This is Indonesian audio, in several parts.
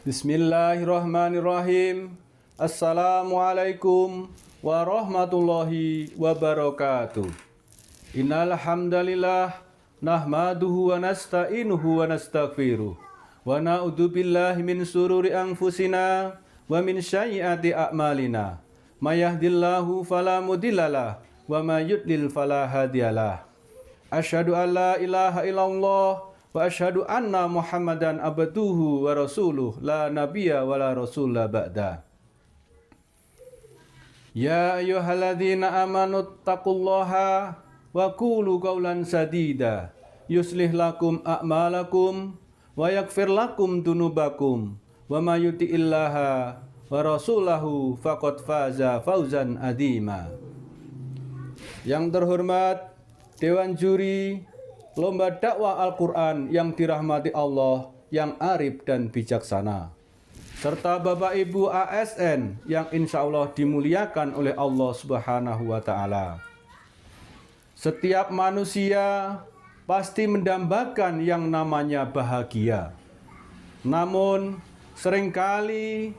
Bismillahirrahmanirrahim. Assalamualaikum warahmatullahi wabarakatuh. Innal hamdalillah nahmaduhu wa nasta'inuhu wa nastaghfiruh wa na'udzu billahi min sururi anfusina wa min sayyiati a'malina. May yahdihillahu fala mudhillalah wa may yudlil fala hadiyalah. Asyhadu an la ilaha illallah wa asyhadu anna Muhammadan abduhu wa rasuluh la nabiyya wa la rasula ba'da. Ya ayyuhalladzina amanu taqullaha wa qulu qawlan sadida yuslih lakum a'malakum wa yaghfir lakum dunubakum wa may yuti'illaha wa rasulahu faqad faza fawzan adzima. Yang terhormat Dewan Juri Lomba Dakwah Al-Quran yang dirahmati Allah yang arif dan bijaksana, serta Bapak Ibu ASN yang insya Allah dimuliakan oleh Allah Subhanahu wa Ta'ala. Setiap manusia pasti mendambakan yang namanya bahagia. Namun seringkali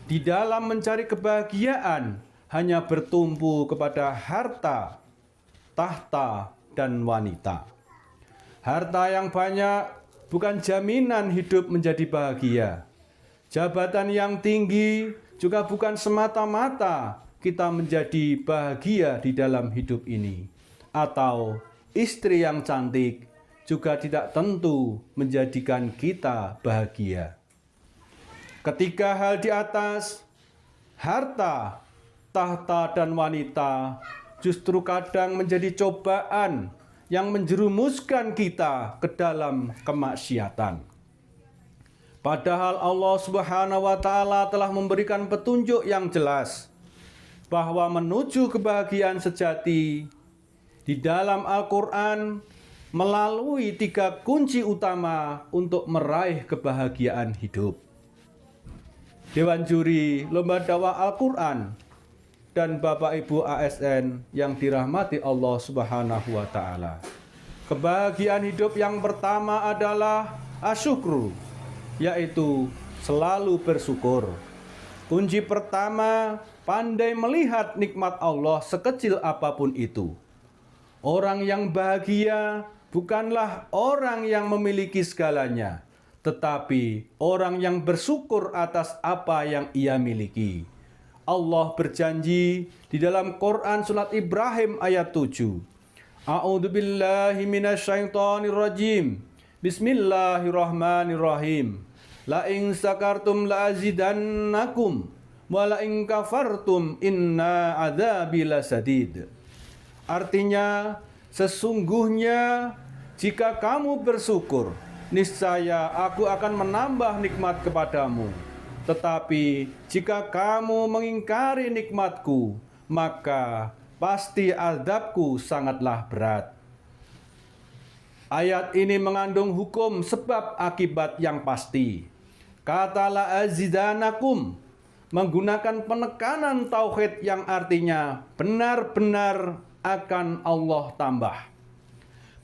di dalam mencari kebahagiaan hanya bertumpu kepada harta, tahta, dan wanita. Harta yang banyak bukan jaminan hidup menjadi bahagia. Jabatan yang tinggi juga bukan semata-mata kita menjadi bahagia di dalam hidup ini. Atau istri yang cantik juga tidak tentu menjadikan kita bahagia. Ketiga hal di atas, harta, tahta, dan wanita, justru kadang menjadi cobaan yang menjerumuskan kita ke dalam kemaksiatan. Padahal Allah Subhanahu wa Ta'ala telah memberikan petunjuk yang jelas bahwa menuju kebahagiaan sejati di dalam Al-Quran melalui 3 kunci utama untuk meraih kebahagiaan hidup. Dewan Juri Lomba Dakwah Al-Quran dan Bapak Ibu ASN yang dirahmati Allah Subhanahu wa Ta'ala. Kebahagiaan hidup yang pertama adalah asyukru, yaitu selalu bersyukur. Kunci pertama, pandai melihat nikmat Allah sekecil apapun itu. Orang yang bahagia bukanlah orang yang memiliki segalanya, tetapi orang yang bersyukur atas apa yang ia miliki. Allah berjanji di dalam Quran surat Ibrahim ayat 7. A'udzu billahi minasyaitonir rajim. Bismillahirrahmanirrahim. La in sakartum la azidannakum wa la in kafartum inna adzabi lasadid. Artinya, sesungguhnya jika kamu bersyukur, niscaya aku akan menambah nikmat kepadamu. Tetapi jika kamu mengingkari nikmatku, maka pasti azabku sangatlah berat. Ayat ini mengandung hukum sebab akibat yang pasti. Kata la azidanakum menggunakan penekanan tauhid yang artinya benar-benar akan Allah tambah.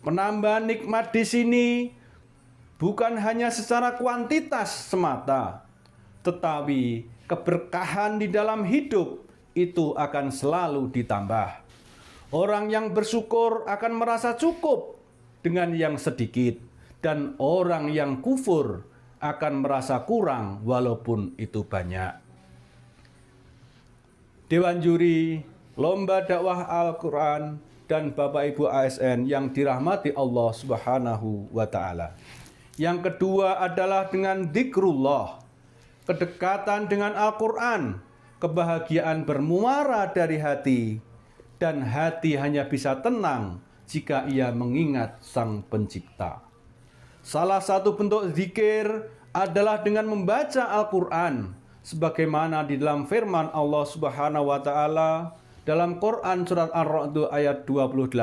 Penambahan nikmat di sini bukan hanya secara kuantitas semata, tetapi keberkahan di dalam hidup itu akan selalu ditambah. Orang yang bersyukur akan merasa cukup dengan yang sedikit, dan orang yang kufur akan merasa kurang walaupun itu banyak. Dewan Juri Lomba Dakwah Al-Quran dan Bapak Ibu ASN yang dirahmati Allah Subhanahu wa Ta'ala. Yang kedua adalah dengan dzikrullah. Kedekatan dengan Al-Quran, kebahagiaan bermuara dari hati, dan hati hanya bisa tenang jika ia mengingat Sang Pencipta. Salah satu bentuk zikir adalah dengan membaca Al-Quran, sebagaimana di dalam firman Allah Subhanahu wa Ta'ala dalam Quran surat Ar-Ra'd ayat 28.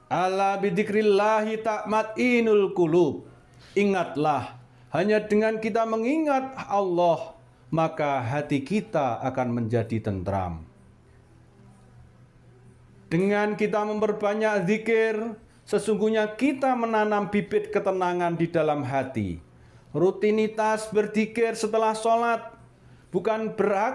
Ala bidzikrillahi ta'mat'inul qulub. Ingatlah, hanya dengan kita mengingat Allah, maka hati kita akan menjadi tentram. Dengan kita memperbanyak zikir, sesungguhnya kita menanam bibit ketenangan di dalam hati. Rutinitas berzikir setelah sholat bukan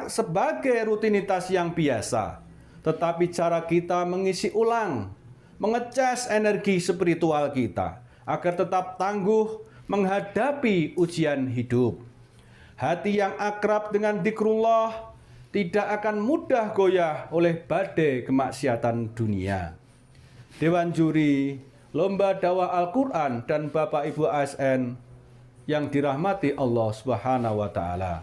sebagai rutinitas yang biasa, tetapi cara kita mengisi ulang, mengecas energi spiritual kita agar tetap tangguh menghadapi ujian hidup. Hati yang akrab dengan dzikrullah tidak akan mudah goyah oleh badai kemaksiatan dunia. Dewan Juri Lomba Dakwah Al-Quran dan Bapak Ibu ASN yang dirahmati Allah Subhanahu wa Ta'ala.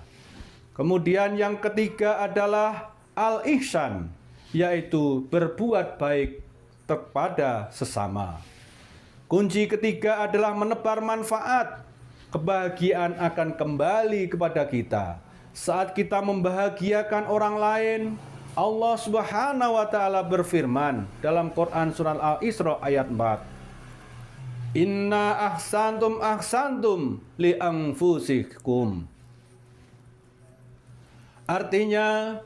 Kemudian yang ketiga adalah al-ihsan, yaitu berbuat baik kepada sesama. Kunci ketiga adalah menebar manfaat. Kebahagiaan akan kembali kepada kita saat kita membahagiakan orang lain. Allah Subhanahu wa Ta'ala berfirman dalam Quran surah Al-Isra ayat 4. Inna ahsantum li anfusikum. Artinya,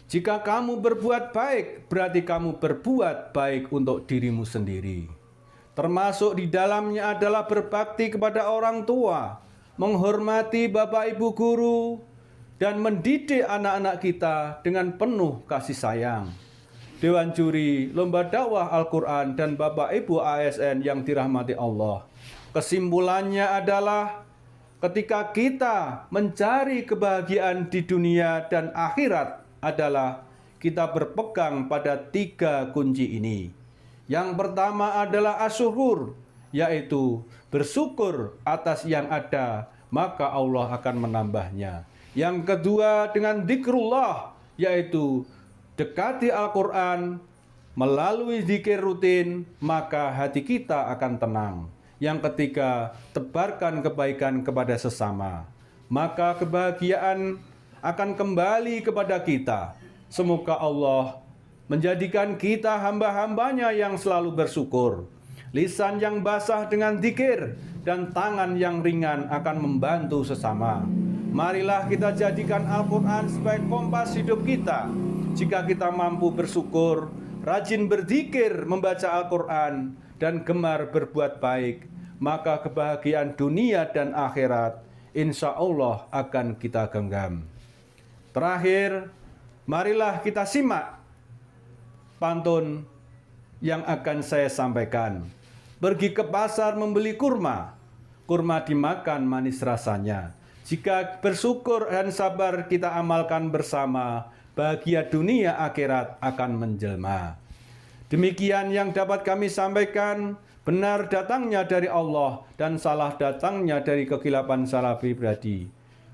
jika kamu berbuat baik, berarti kamu berbuat baik untuk dirimu sendiri. Termasuk di dalamnya adalah berbakti kepada orang tua, menghormati bapak ibu guru, dan mendidik anak-anak kita dengan penuh kasih sayang. Dewan Juri Lomba Dakwah Al-Quran dan Bapak Ibu ASN yang dirahmati Allah. Kesimpulannya adalah ketika kita mencari kebahagiaan di dunia dan akhirat adalah kita berpegang pada 3 kunci ini. Yang pertama adalah asyukur, yaitu bersyukur atas yang ada, maka Allah akan menambahnya. Yang kedua dengan dzikrullah, yaitu dekati Al-Quran, melalui zikir rutin, maka hati kita akan tenang. Yang ketiga, tebarkan kebaikan kepada sesama, maka kebahagiaan akan kembali kepada kita. Semoga Allah menjadikan kita hamba-hambanya yang selalu bersyukur. Lisan yang basah dengan zikir dan tangan yang ringan akan membantu sesama. Marilah kita jadikan Al-Quran sebagai kompas hidup kita. Jika kita mampu bersyukur, rajin berzikir, membaca Al-Quran, dan gemar berbuat baik, maka kebahagiaan dunia dan akhirat insya Allah akan kita genggam. Terakhir, marilah kita simak pantun yang akan saya sampaikan. Pergi ke pasar membeli kurma, kurma dimakan manis rasanya. Jika bersyukur dan sabar kita amalkan bersama, bahagia dunia akhirat akan menjelma. Demikian yang dapat kami sampaikan. Benar datangnya dari Allah dan salah datangnya dari kekilapan salah pribadi.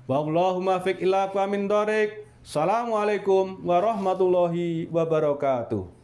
Wallahumma fiq ila min dharik. Assalamualaikum warahmatullahi wabarakatuh.